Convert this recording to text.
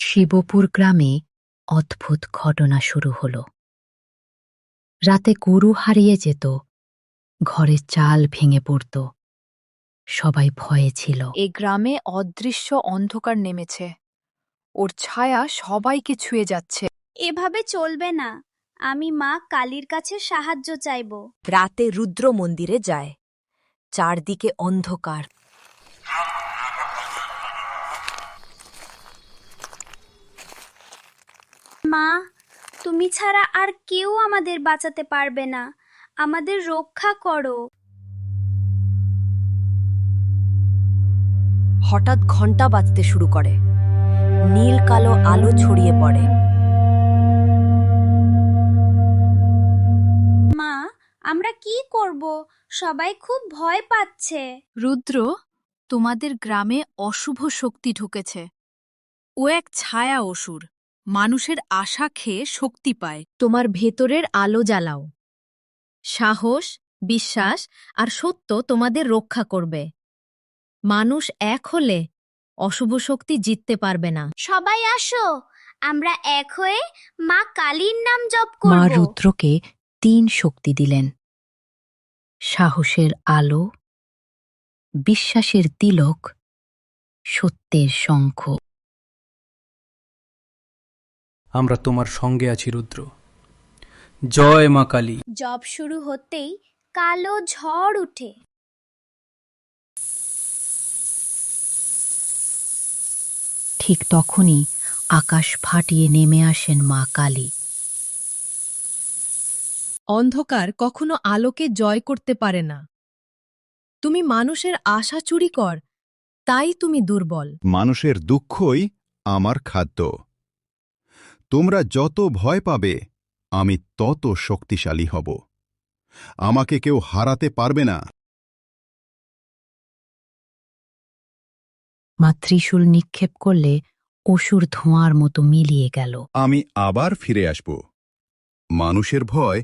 শিবপুর গ্রামে অদ্ভুত ঘটনা শুরু হল। রাতে গরু হারিয়ে যেত, ঘরের চাল ভেঙে পড়ত, সবাই ভয়ে ছিল। এ গ্রামে অদৃশ্য অন্ধকার নেমেছে, ওর ছায়া সবাইকে ছুঁয়ে যাচ্ছে। এভাবে চলবে না, আমি মা কালীর কাছে সাহায্য চাইব। রাতে রুদ্র মন্দিরে যায়, চারদিকে অন্ধকার। মা, তুমি ছাড়া আর কেউ আমাদের বাঁচাতে পারবে না, আমাদের রক্ষা করো। হঠাৎ ঘণ্টা বাজতে শুরু করে, নীল কালো আলো ছড়িয়ে পড়ে। মা, আমরা কি করব? সবাই খুব ভয় পাচ্ছে। রুদ্র, তোমাদের গ্রামে অশুভ শক্তি ঢুকেছে। ও এক ছায়া অসুর, মানুষের আশা খেয়ে শক্তি পায়। তোমার ভেতরের আলো জ্বালাও। সাহস, বিশ্বাস আর সত্য তোমাদের রক্ষা করবে। মানুষ এক হলে অশুভ শক্তি জিততে পারবে না। সবাই আসো, আমরা এক হয়ে মা কালীর নাম জপ মা করব। রুদ্রকে 3 শক্তি দিলেন: সাহসের আলো, বিশ্বাসের তিলক, সত্যের শঙ্খ। আমরা তোমার সঙ্গে আছি রুদ্র। জয় মা কালী। জপ শুরু হতেই কালো ঝড় উঠে। ঠিক তখনই আকাশ ফাটিয়ে নেমে আসেন মা কালী। অন্ধকার কখনো আলোকে জয় করতে পারে না। তুমি মানুষের আশা চুরি কর, তাই তুমি দুর্বল। মানুষের দুঃখই আমার খাদ্য। তোমরা যত ভয় পাবে, আমি তত শক্তিশালী হব। আমাকে কেউ হারাতে পারবে না। মা ত্রিশূল নিক্ষেপ করলে অসুর ধোঁয়ার মতো মিলিয়ে গেল। আমি আবার ফিরে আসব। মানুষের ভয়